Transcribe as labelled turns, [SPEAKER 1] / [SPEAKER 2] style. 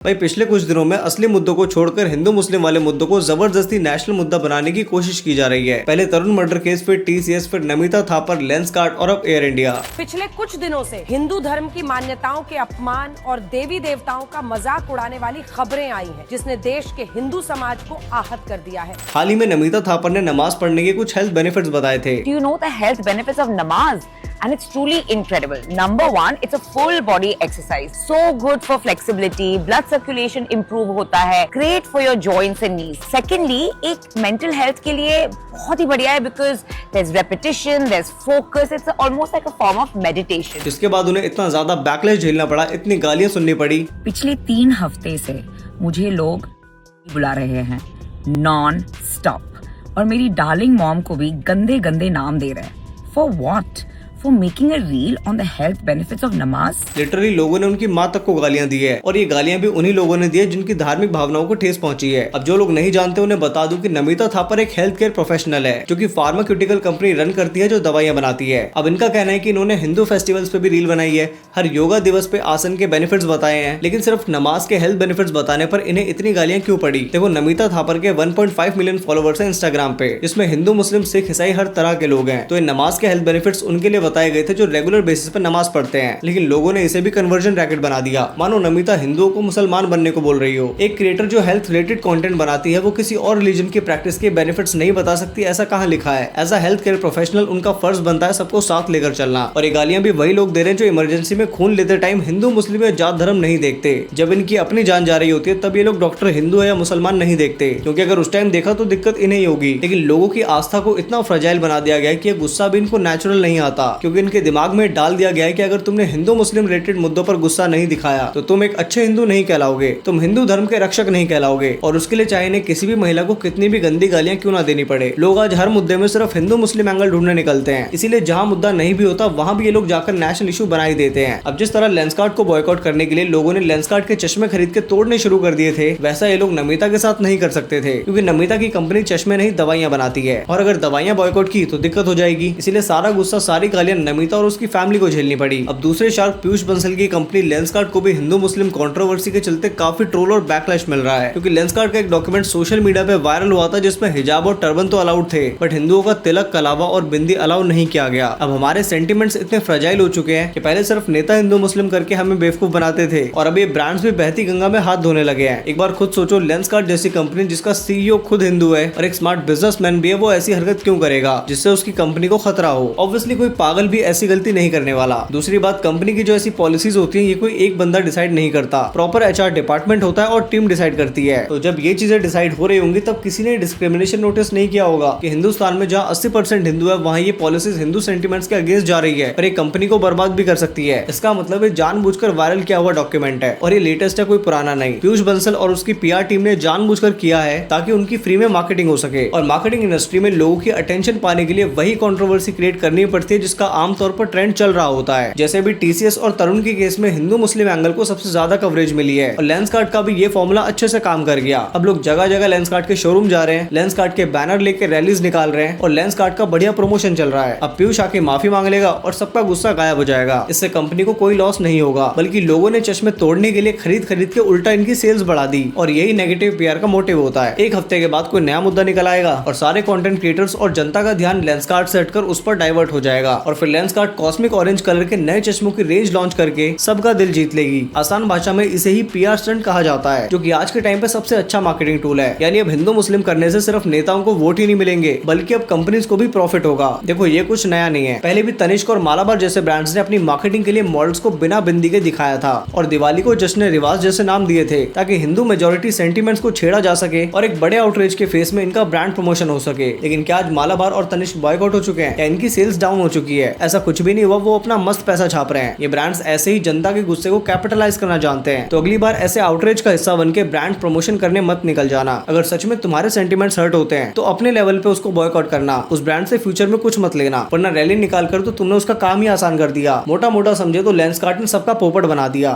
[SPEAKER 1] भाई पिछले कुछ दिनों में असली मुद्दों को छोड़कर हिंदू मुस्लिम वाले मुद्दों को जबरदस्ती नेशनल मुद्दा बनाने की कोशिश की जा रही है। पहले तरुण मर्डर केस, फिर टीसीएस, फिर नमिता थापर, लेंसकार्ट और अब एयर इंडिया।
[SPEAKER 2] पिछले कुछ दिनों से हिंदू धर्म की मान्यताओं के अपमान और देवी देवताओं का मजाक उड़ाने वाली खबरें आई हैं, जिसने देश के हिंदू समाज को आहत कर दिया है।
[SPEAKER 1] हाल ही में नमिता थापर ने नमाज पढ़ने के कुछ हेल्थ बेनिफिट्स बताए थे।
[SPEAKER 3] Do you know the health benefits of namaz? And it's truly incredible. Number one, it's a full body exercise. So good for flexibility, blood circulation improve होता है, great for your joints and knees. Secondly, एक mental health के लिए बहुत ही बढ़िया है because there's repetition, there's focus. It's almost like a form of meditation.
[SPEAKER 1] जिसके बाद उन्हें इतना ज्यादा बैकलैश झेलना पड़ा, इतनी गालियां सुननी पड़ी।
[SPEAKER 3] पिछले 3 हफ्ते से मुझे लोग बुला रहे हैं नॉन स्टॉप और मेरी डार्लिंग मॉम को भी गंदे गंदे नाम दे रहे हैं। For what? For making a reel on the health benefits of namaz?
[SPEAKER 1] Literally लोगों ने उनकी माँ तक को गालियां दी है और ये गालियां भी उन्हीं लोगों ने दी है जिनकी धार्मिक भावनाओं को ठेस पहुंची है। अब जो लोग नहीं जानते उन्हें बता दूं कि नमिता थापर एक हेल्थ केयर प्रोफेशनल है जो कि फार्मास्यूटिकल कंपनी रन करती है जो दवाइयां बनाती है। अब इनका कहना है कि इन्होंने हिंदू फेस्टिवल्स पे भी रील बनाई है, हर योगा दिवस पे आसन के बेनिफिट्स बताए हैं, लेकिन सिर्फ नमाज के हेल्थ बेनिफिट्स बताने पर इन्हें इतनी गालियां क्यों पड़ी। देखो, नमिता थापर के 1.5 मिलियन फॉलोवर्स है इंस्टाग्राम पे, जिसमें हिंदू मुस्लिम सिख ईसाई हर तरह के लोग हैं। तो इन नमाज के हेल्थ बेनिफिट्स उनके लिए बताए गए थे जो रेगुलर बेसिस पर नमाज पढ़ते हैं, लेकिन लोगों ने इसे भी कन्वर्जन रैकेट बना दिया, मानो नमिता हिंदुओं को मुसलमान बनने को बोल रही हो। एक क्रिएटर जो हेल्थ रिलेटेड कंटेंट बनाती है वो किसी और रिलीजन की प्रैक्टिस के बेनिफिट्स नहीं बता सकती, ऐसा कहां लिखा है। As a health care professional उनका फर्ज बनता है सबको साथ लेकर चलना। और ये गालियां भी वही लोग दे रहे हैं जो इमरजेंसी में खून लेते टाइम हिंदू मुस्लिम या जात धर्म नहीं देखते। जब इनकी अपनी जान जा रही होती है तब ये लोग डॉक्टर हिंदू है या मुसलमान नहीं देखते, क्योंकि अगर उस टाइम देखा तो दिक्कत इन्हें ही होगी। लेकिन लोगों की आस्था को इतना फ्रजाइल बना दिया गया है कि गुस्सा भी इनको नेचुरल नहीं आता, क्योंकि इनके दिमाग में डाल दिया गया है कि अगर तुमने हिंदू मुस्लिम रिलेटेड मुद्दों पर गुस्सा नहीं दिखाया तो तुम एक अच्छे हिंदू नहीं कहलाओगे, तुम हिंदू धर्म के रक्षक नहीं कहलाओगे। और उसके लिए चाहे इन्हें किसी भी महिला को कितनी भी गंदी गालियां क्यों ना देनी पड़े। लोग आज हर मुद्दे में सिर्फ हिंदू मुस्लिम एंगल ढूंढने निकलते हैं, इसीलिए जहां मुद्दा नहीं भी होता वहां भी ये लोग जाकर नेशनल इशू बना ही देते हैं। अब जिस तरह लेंसकार्ट को बॉयकॉट करने के लिए लोगों ने लेंसकार्ट के चश्मे खरीद के तोड़ने शुरू कर दिए थे, वैसा ये लोग नमिता के साथ नहीं कर सकते थे, क्योंकि नमिता की कंपनी चश्मे नहीं दवाइयां बनाती है, और अगर दवाइयां बॉयकॉट की तो दिक्कत हो जाएगी। इसीलिए सारा गुस्सा, सारी गालियां नमिता और उसकी फैमिली को झेलनी पड़ी। अब दूसरे शार्क पीयूष बंसल की कंपनी लेंसकार्ट को भी हिंदू मुस्लिम कंट्रोवर्सी के चलते काफी ट्रोल और बैकलैश मिल रहा है, क्योंकि लेंसकार्ट का एक डॉक्यूमेंट सोशल मीडिया पे वायरल हुआ था जिसमें हिजाब और टर्बन तो अलाउड थे, बट हिंदुओं का तिलक, कलावा और बिंदी अलाउ नहीं किया गया। अब हमारे सेंटिमेंट्स इतने फ्रजाइल हो चुके हैं कि पहले सिर्फ नेता हिंदू मुस्लिम करके हमें बेवकूफ बनाते थे, और अब ये ब्रांड्स भी बहती गंगा में हाथ धोने लगे हैं। एक बार खुद सोचो, लेंसकार्ट जैसी कंपनी जिसका सीईओ खुद हिंदू है और एक स्मार्ट बिजनेसमैन भी है, वो ऐसी हरकत क्यों करेगा जिससे उसकी कंपनी को खतरा हो। ऑब्वियसली कोई पागल भी ऐसी गलती नहीं करने वाला। दूसरी बात, कंपनी की जो ऐसी पॉलिसीज होती है ये कोई एक बंदा डिसाइड नहीं करता, प्रॉपर एचआर डिपार्टमेंट होता है और टीम डिसाइड करती है। तो जब ये चीजें डिसाइड हो रही होंगी तब किसी ने डिस्क्रिमिनेशन नोटिस नहीं किया होगा कि हिंदुस्तान में जहाँ 80% हिंदू है वहाँ ये पॉलिसीज हिंदू सेंटिमेंट्स के अगेंस्ट जा रही है और एक कंपनी को बर्बाद भी कर सकती है। इसका मतलब ये जानबूझकर वायरल किया हुआ डॉक्यूमेंट है और ये लेटेस्ट है, कोई पुराना नहीं। पीयूष बंसल और उसकी पीआर टीम ने जानबूझकर किया है ताकि उनकी फ्री में मार्केटिंग हो सके, और मार्केटिंग इंडस्ट्री में लोगों की अटेंशन पाने के लिए वही कंट्रोवर्सी क्रिएट करनी पड़ती है जिसका आमतौर पर ट्रेंड चल रहा होता है। जैसे भी टीसीएस और तरुण के केस में हिंदू मुस्लिम एंगल को सबसे ज्यादा कवरेज मिली है, और लेंसकार्ट का भी ये फॉर्मूला अच्छे से काम कर गया। अब लोग जगह जगह लेंसकार्ट के शोरूम जा रहे हैं, लेंसकार्ट के बैनर लेके रैलीज निकाल रहे हैं और लेंसकार्ट का बढ़िया प्रमोशन चल रहा है। अब पीयूष आके माफी मांग लेगा और सबका गुस्सा गायब हो जाएगा। इससे कंपनी को कोई लॉस नहीं होगा, बल्कि लोगों ने चश्मे तोड़ने के लिए खरीद खरीद के उल्टा इनकी सेल्स बढ़ा दी, और यही नेगेटिव पीआर का मोटिव होता है। एक हफ्ते के बाद कोई नया मुद्दा निकल आएगा और सारे कंटेंट क्रिएटर्स और जनता का ध्यान लेंसकार्ट से हटकर उस पर डाइवर्ट हो जाएगा, और फिर लेंसकार्ट कॉस्मिक ऑरेंज कलर के नए चश्मों की रेंज लॉन्च करके सबका दिल जीत लेगी। आसान भाषा में इसे ही पीआर स्टंट कहा जाता है, जो कि आज के टाइम पे सबसे अच्छा मार्केटिंग टूल है। यानी अब हिंदू मुस्लिम करने से सिर्फ नेताओं को वोट ही नहीं मिलेंगे, बल्कि अब कंपनीज को भी प्रॉफिट होगा। देखो, ये कुछ नया नहीं है, पहले भी तनिष्क और मालाबार जैसे ब्रांड्स ने अपनी मार्केटिंग के लिए मॉडल्स को बिना बिंदी के दिखाया था, और दिवाली को जश्न रिवाज जैसे नाम दिए थे ताकि हिंदू मेजोरिटी सेंटिमेंट्स को छेड़ा जा सके और एक बड़े आउटरीच के फेस में इनका ब्रांड प्रमोशन हो सके। लेकिन क्या आज मालाबार और तनिष्क बॉयकॉट हो चुके हैं या इनकी सेल्स डाउन हो चुकी है? ऐसा कुछ भी नहीं हुआ, वो अपना मस्त पैसा छाप रहे हैं। ये ब्रांड्स ऐसे ही जनता के गुस्से को कैपिटलाइज करना जानते हैं। तो अगली बार ऐसे आउटरीच का हिस्सा बनके ब्रांड प्रमोशन करने मत निकल जाना। अगर सच में तुम्हारे सेंटिमेंट्स हर्ट होते हैं तो अपने लेवल पे उसको बॉयकॉट करना, उस ब्रांड से फ्यूचर में कुछ मत लेना, वरना रैली निकाल कर तो तुमने उसका काम ही आसान कर दिया। मोटा मोटा समझे तो लेंसकार्ट ने सबका पोपट बना दिया।